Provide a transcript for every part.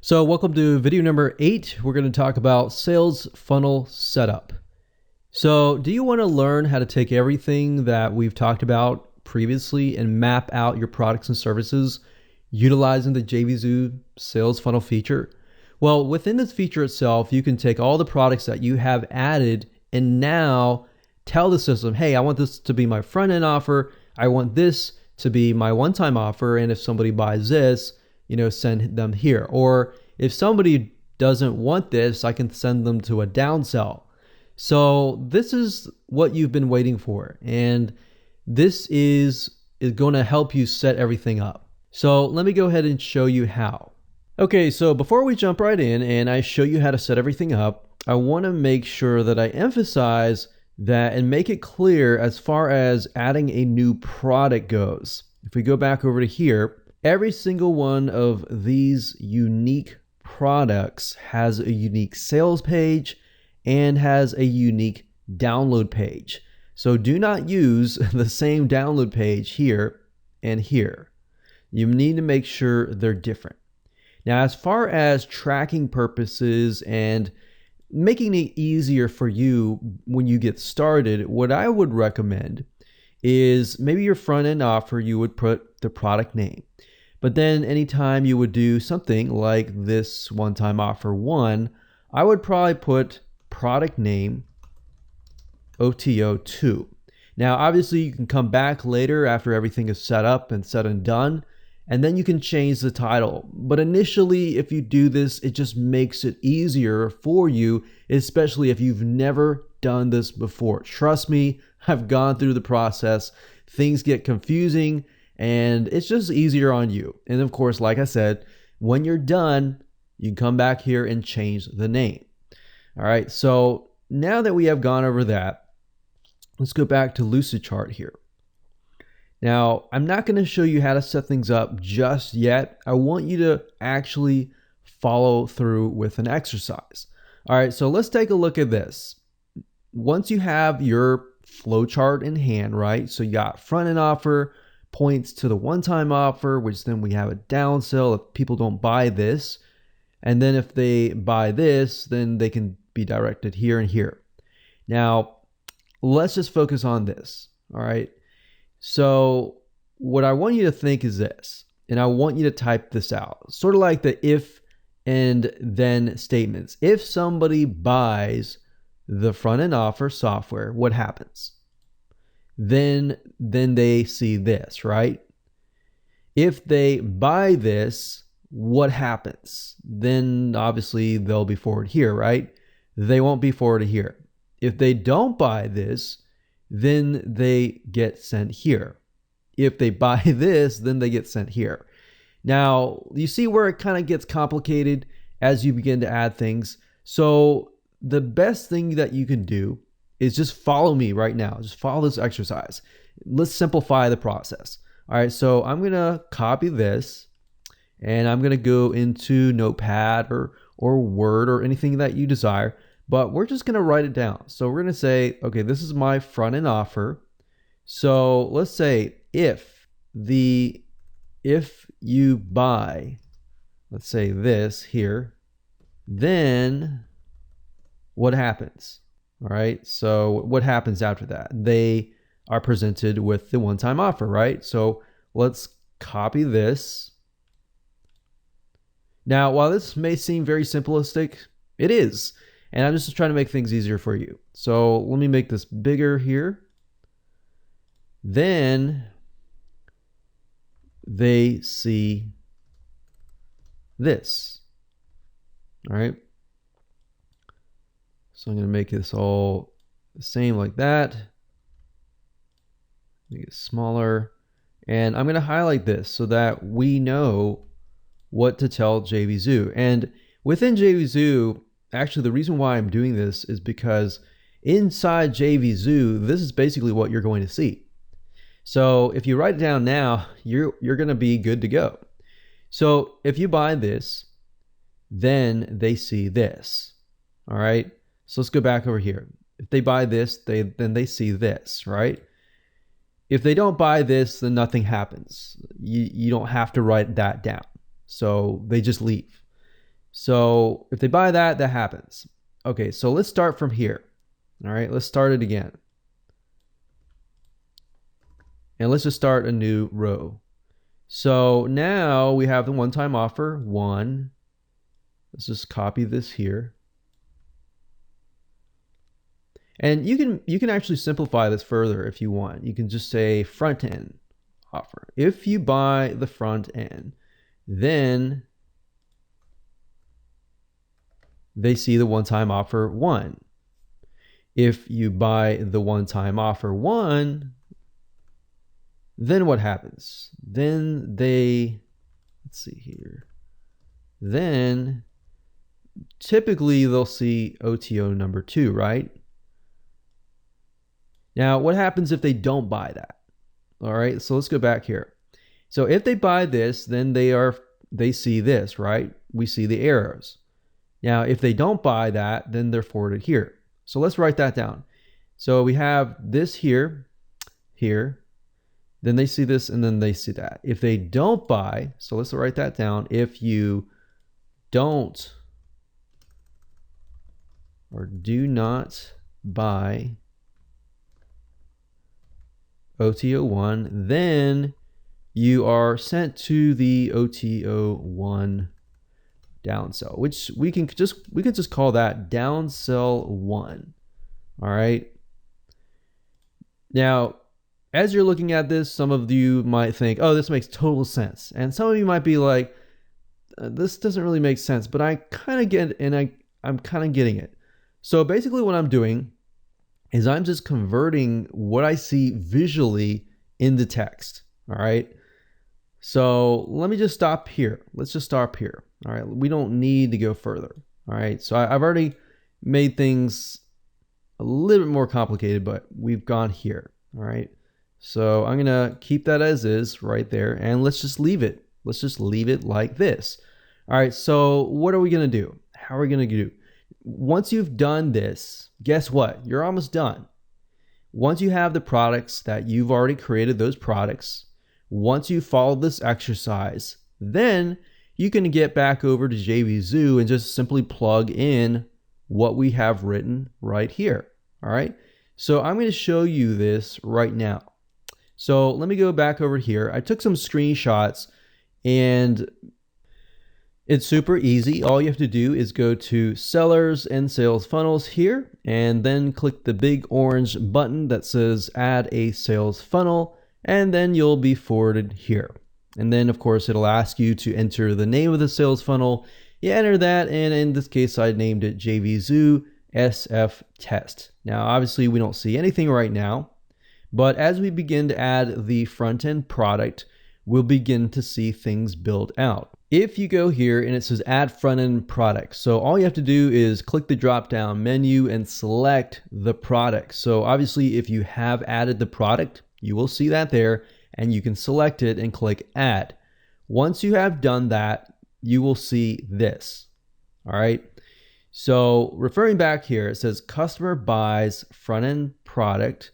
So welcome to video number 8. We're going to talk about sales funnel setup. So do you want to learn how to take everything that we've talked about previously and map out your products and services utilizing the JVZoo sales funnel feature? Well, within this feature itself, you can take all the products that you have added and now tell the system, hey, I want this to be my front end offer. I want this to be my one-time offer. And if somebody buys this, send them here. Or if somebody doesn't want this, I can send them to a downsell. So this is what you've been waiting for. And this is going to help you set everything up. So let me go ahead and show you how. Okay, so before we jump right in and I show you how to set everything up, I want to make sure that I emphasize that and make it clear as far as adding a new product goes. If we go back over to here, every single one of these unique products has a unique sales page and has a unique download page. So do not use the same download page here and here. You need to make sure they're different. Now, as far as tracking purposes and making it easier for you when you get started, what I would recommend is maybe your front end offer, you would put the product name. But then anytime you would do something like this one-time offer 1, I would probably put product name OTO2. Now, obviously you can come back later after everything is set up and said and done, and then you can change the title. But initially, if you do this, it just makes it easier for you, especially if you've never done this before. Trust me, I've gone through the process. Things get confusing, and it's just easier on you. And of course, like I said, when you're done, you can come back here and change the name. All right, so now that we have gone over that, let's go back to Lucidchart here. Now, I'm not going to show you how to set things up just yet. I want you to actually follow through with an exercise. All right, so let's take a look at this. Once you have your flowchart in hand, right? So you got front end offer, points to the one-time offer, which then we have a downsell if people don't buy this. And then if they buy this, then they can be directed here and here. Now, let's just focus on this, all right? So what I want you to think is this, and I want you to type this out, sort of like the if and then statements. If somebody buys the front end offer software, what happens? Then they see this, right? If they buy this, what happens? Then obviously they'll be forwarded here, right? They won't be forwarded here. If they don't buy this, then they get sent here. If they buy this, then they get sent here. Now, you see where it kind of gets complicated as you begin to add things. So the best thing that you can do is just follow me right now. Just follow this exercise. Let's simplify the process. All right, so I'm gonna copy this and I'm gonna go into Notepad or Word or anything that you desire, but we're just gonna write it down. So we're gonna say, okay, this is my front end offer. So let's say if you buy, let's say this here, then what happens? All right, so what happens after that? They are presented with the one-time offer, right? So let's copy this. Now, while this may seem very simplistic, it is. And I'm just trying to make things easier for you. So let me make this bigger here. Then they see this. All right. So I'm going to make this all the same like that. Make it smaller. And I'm going to highlight this so that we know what to tell JVZoo. And within JVZoo, actually the reason why I'm doing this is because inside JVZoo, this is basically what you're going to see. So if you write it down now, you're going to be good to go. So if you buy this, then they see this. All right. So let's go back over here. If they buy this, then they see this, right? If they don't buy this, then nothing happens. You don't have to write that down. So they just leave. So if they buy that, that happens. Okay, so let's start from here. All right, let's start it again. And let's just start a new row. So now we have the one-time offer, 1. Let's just copy this here. And you can actually simplify this further if you want. You can just say front end offer. If you buy the front end, then they see the one-time offer 1. If you buy the one-time offer 1, then what happens? Then they, let's see here. Then typically they'll see OTO number 2, right? Now, what happens if they don't buy that? All right, so let's go back here. So if they buy this, then they see this, right? We see the arrows. Now, if they don't buy that, then they're forwarded here. So let's write that down. So we have this here, then they see this, and then they see that. If they don't buy, so let's write that down. If you don't or do not buy OTO1, then you are sent to the OTO1 downsell, which we can just call that downsell 1. All right. Now, as you're looking at this, some of you might think, oh, this makes total sense. And some of you might be like, this doesn't really make sense, but I kind of get it, and I'm kind of getting it. So basically what I'm doing is I'm just converting what I see visually into text. All right. So let me just stop here. Let's just stop here. All right. We don't need to go further. All right. So I've already made things a little bit more complicated, but we've gone here. All right. So I'm going to keep that as is right there, and let's just leave it. Let's just leave it like this. All right. So what are we going to do? How are we going to do? Once you've done this, guess what? You're almost done. Once you have the products that you've already created, those products, once you follow this exercise, then you can get back over to JVZoo and just simply plug in what we have written right here. All right. So I'm going to show you this right now. So let me go back over here. I took some screenshots, and it's super easy. All you have to do is go to Sellers and Sales Funnels here, and then click the big orange button that says Add a Sales Funnel, and then you'll be forwarded here. And then, of course, it'll ask you to enter the name of the sales funnel. You enter that, and in this case, I named it JVZoo SF Test. Now, obviously, we don't see anything right now, but as we begin to add the front-end product, we'll begin to see things build out. If you go here and it says add front-end product, so all you have to do is click the drop-down menu and select the product. So obviously, if you have added the product, you will see that there, and you can select it and click add. Once you have done that, you will see this. All right. So referring back here, it says customer buys front-end product,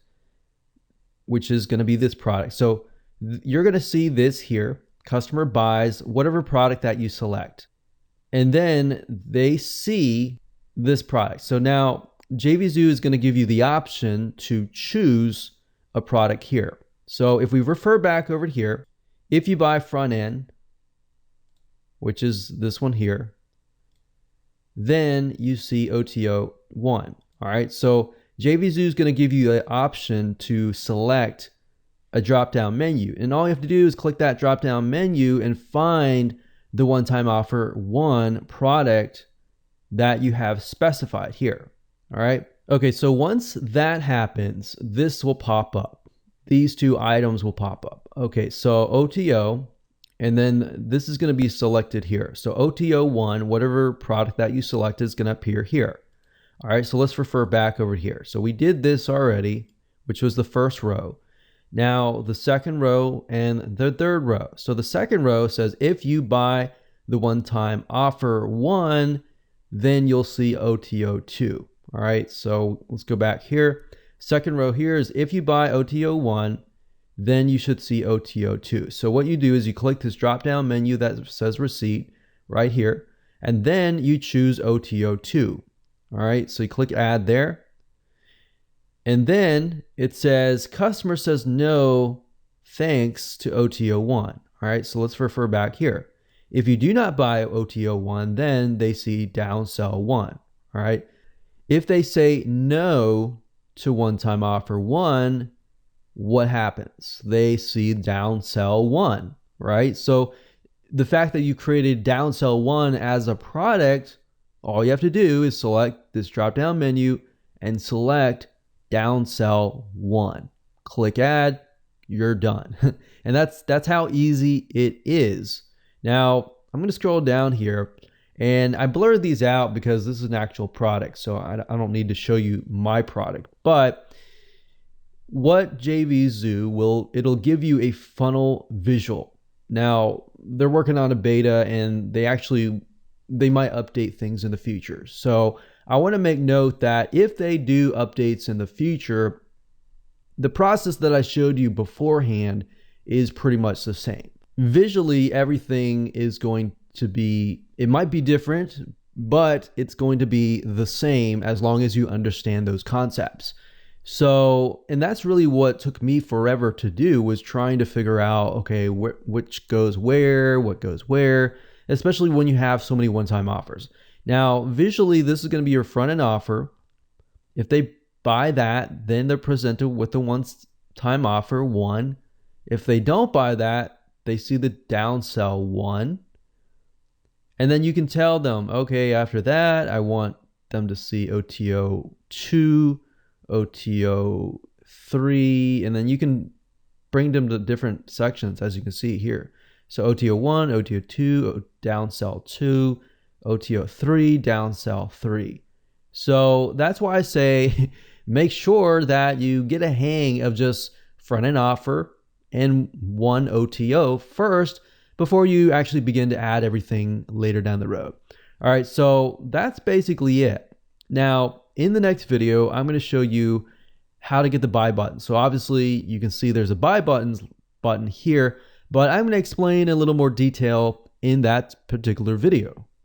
which is going to be this product. So you're going to see this here. Customer buys whatever product that you select, and then they see this product. So now JVZoo is going to give you the option to choose a product here. So if we refer back over here, if you buy front end, which is this one here, then you see OTO 1. All right. So JVZoo is going to give you an option to select a drop-down menu, and all you have to do is click that drop-down menu and find the one-time offer 1 product that you have specified here. All right. Okay. So once that happens, this will pop up. These two items will pop up. Okay. So OTO, and then this is going to be selected here. So OTO 1, whatever product that you select, is going to appear here. All right. So let's refer back over here. So we did this already, which was the first row. Now the second row and the third row. So the second row says if you buy the one-time offer 1, then you'll see OTO 2. All right. So let's go back here. Second row here is if you buy OTO 1, then you should see OTO 2. So what you do is you click this drop-down menu that says receipt right here. And then you choose OTO2. All right, so you click add there. And then it says customer says no thanks to OTO1. All right, so let's refer back here. If you do not buy OTO1, then they see downsell 1. All right. If they say no to one-time offer 1, what happens? They see downsell 1, right? So the fact that you created downsell 1 as a product, all you have to do is select this drop-down menu and select downsell 1. Click add, you're done. And that's how easy it is. Now, I'm going to scroll down here, and I blurred these out because this is an actual product, so I don't need to show you my product. But what JVZoo will, it'll give you a funnel visual. Now, they're working on a beta, and they might update things in the future. So I want to make note that if they do updates in the future, the process that I showed you beforehand is pretty much the same. Visually, everything is going to be, it might be different, but it's going to be the same as long as you understand those concepts. So, and that's really what took me forever to do, was trying to figure out, okay, which goes where, what goes where, especially when you have so many one-time offers. Now, visually, this is going to be your front-end offer. If they buy that, then they're presented with the one-time offer 1. If they don't buy that, they see the downsell 1. And then you can tell them, okay, after that, I want them to see OTO2, OTO3, and then you can bring them to different sections, as you can see here. So OTO1, OTO2, downsell 2, OTO3, downsell 3. So that's why I say make sure that you get a hang of just front-end offer and one OTO first before you actually begin to add everything later down the road. All right, so that's basically it. Now, in the next video, I'm going to show you how to get the buy button. So obviously you can see there's a buy button here, but I'm going to explain a little more detail in that particular video.